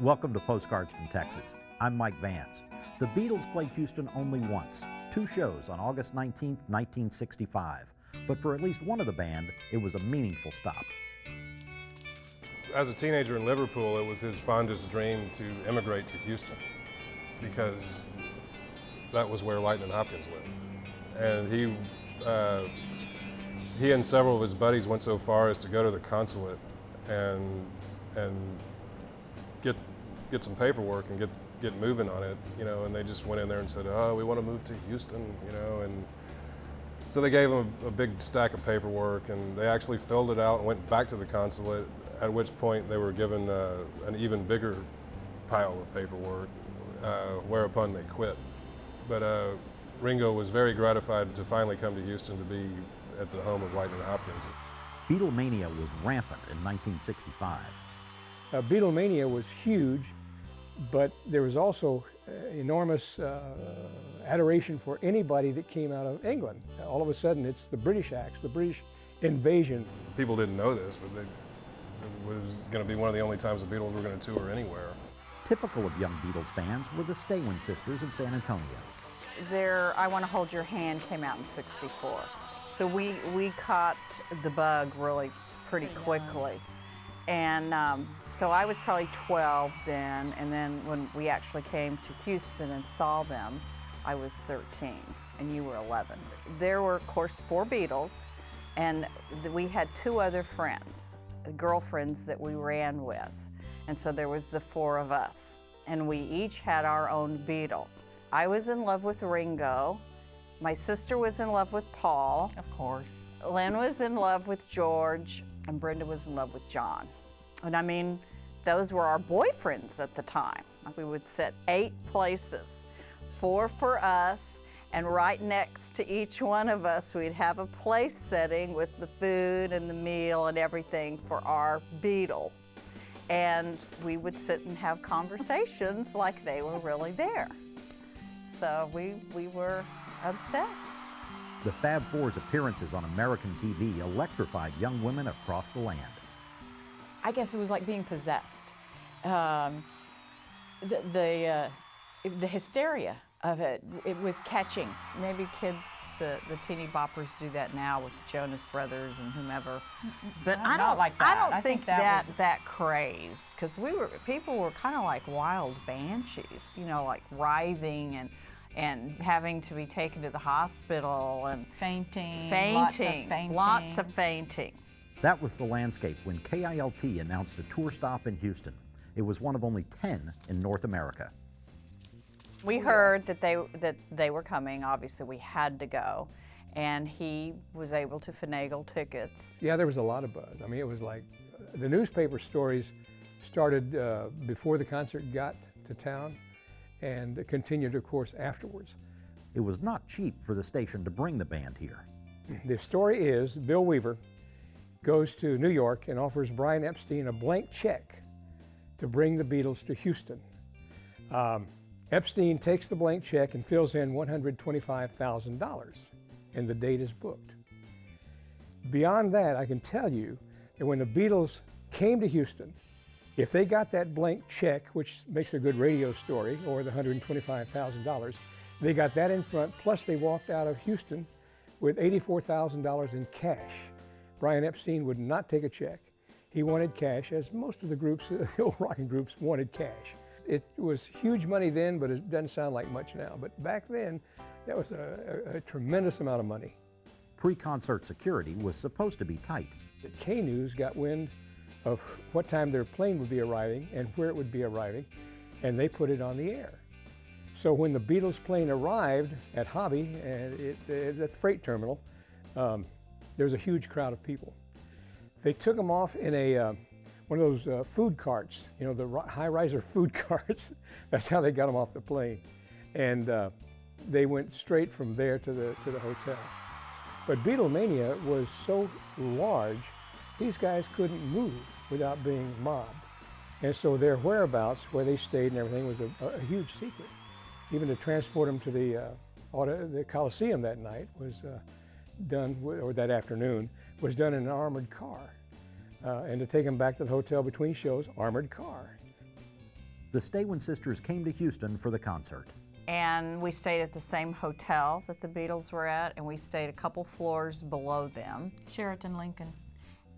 Welcome to Postcards from Texas. I'm Mike Vance. The Beatles played Houston only once, 2 shows on August 19, 1965. But for at least one of the band, it was a meaningful stop. As a teenager in Liverpool, it was his fondest dream to immigrate to Houston because that was where Lightnin' Hopkins lived. And he and several of his buddies went so far as to go to the consulate and get some paperwork and get moving on it, and they just went in there and said, oh, we want to move to Houston, and so they gave them a big stack of paperwork, and they actually filled it out and went back to the consulate, at which point they were given an even bigger pile of paperwork, whereupon they quit. But Ringo was very gratified to finally come to Houston to be at the home of Lightnin' Hopkins. Beatlemania was rampant in 1965. Beatlemania was huge, but there was also enormous adoration for anybody that came out of England. All of a sudden, it's the British acts, the British invasion. People didn't know this, but it was going to be one of the only times the Beatles were going to tour anywhere. Typical of young Beatles fans were the Staywin sisters of San Antonio. Their I Want to Hold Your Hand came out in '64. So we caught the bug really pretty quickly. And so I was probably 12 then, and then when we actually came to Houston and saw them, I was 13, and you were 11. There were, of course, 4 Beatles, and we had 2 other friends, girlfriends that we ran with. And so there was the 4 of us, and we each had our own Beatle. I was in love with Ringo. My sister was in love with Paul. Of course. Lynn was in love with George, and Brenda was in love with John. And I mean, those were our boyfriends at the time. We would sit 8 places, 4 for us, and right next to each one of us, we'd have a place setting with the food and the meal and everything for our Beatle. And we would sit and have conversations like they were really there. So we were obsessed. The Fab Four's appearances on American TV electrified young women across the land. I guess it was like being possessed. The hysteria of it was catching. Maybe kids, the teeny boppers do that now with the Jonas Brothers and whomever. But I don't like that. I don't think that crazed, because people were kind of like wild banshees, like writhing and having to be taken to the hospital and fainting. Lots of fainting. That was the landscape when KILT announced a tour stop in Houston. It was one of only 10 in North America. We heard that they were coming. Obviously, we had to go, and he was able to finagle tickets. Yeah, there was a lot of buzz. I mean, it was like the newspaper stories started before the concert got to town and continued, of course, afterwards. It was not cheap for the station to bring the band here. The story is Bill Weaver goes to New York and offers Brian Epstein a blank check to bring the Beatles to Houston. Epstein takes the blank check and fills in $125,000, and the date is booked. Beyond that, I can tell you that when the Beatles came to Houston, if they got that blank check, which makes a good radio story, or the $125,000, they got that in front, plus they walked out of Houston with $84,000 in cash. Brian Epstein would not take a check. He wanted cash, as most of the groups, the old rocking groups, wanted cash. It was huge money then, but it doesn't sound like much now. But back then, that was a tremendous amount of money. Pre-concert security was supposed to be tight. The K-News got wind of what time their plane would be arriving and where it would be arriving, and they put it on the air. So when the Beatles plane arrived at Hobby, and at the freight terminal, there was a huge crowd of people. They took them off in one of those food carts, the high-riser food carts. That's how they got them off the plane. And they went straight from there to the hotel. But Beatlemania was so large, these guys couldn't move without being mobbed. And so their whereabouts, where they stayed and everything, was a huge secret. Even to transport them to the Coliseum that night was done, or that afternoon, was done in an armored car. And to take them back to the hotel between shows, armored car. the Staywin sisters came to Houston for the concert. And we stayed at the same hotel that the Beatles were at, and we stayed a couple floors below them. Sheraton Lincoln.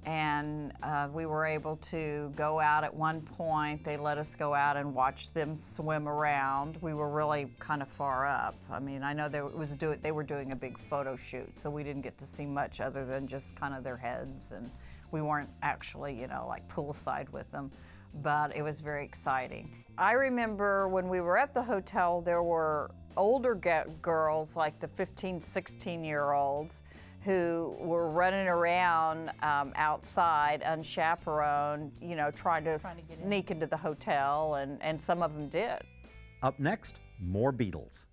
And we were able to go out at one point. They let us go out and watch them swim around. We were really kind of far up. I mean, I know they were doing a big photo shoot, so we didn't get to see much other than just kind of their heads, and we weren't actually, you know, like poolside with them, but it was very exciting. I remember when we were at the hotel, there were older girls, like the 15, 16-year-olds, who were running around outside unchaperoned, you know, trying to sneak into the hotel, and some of them did. Up next, more Beatles.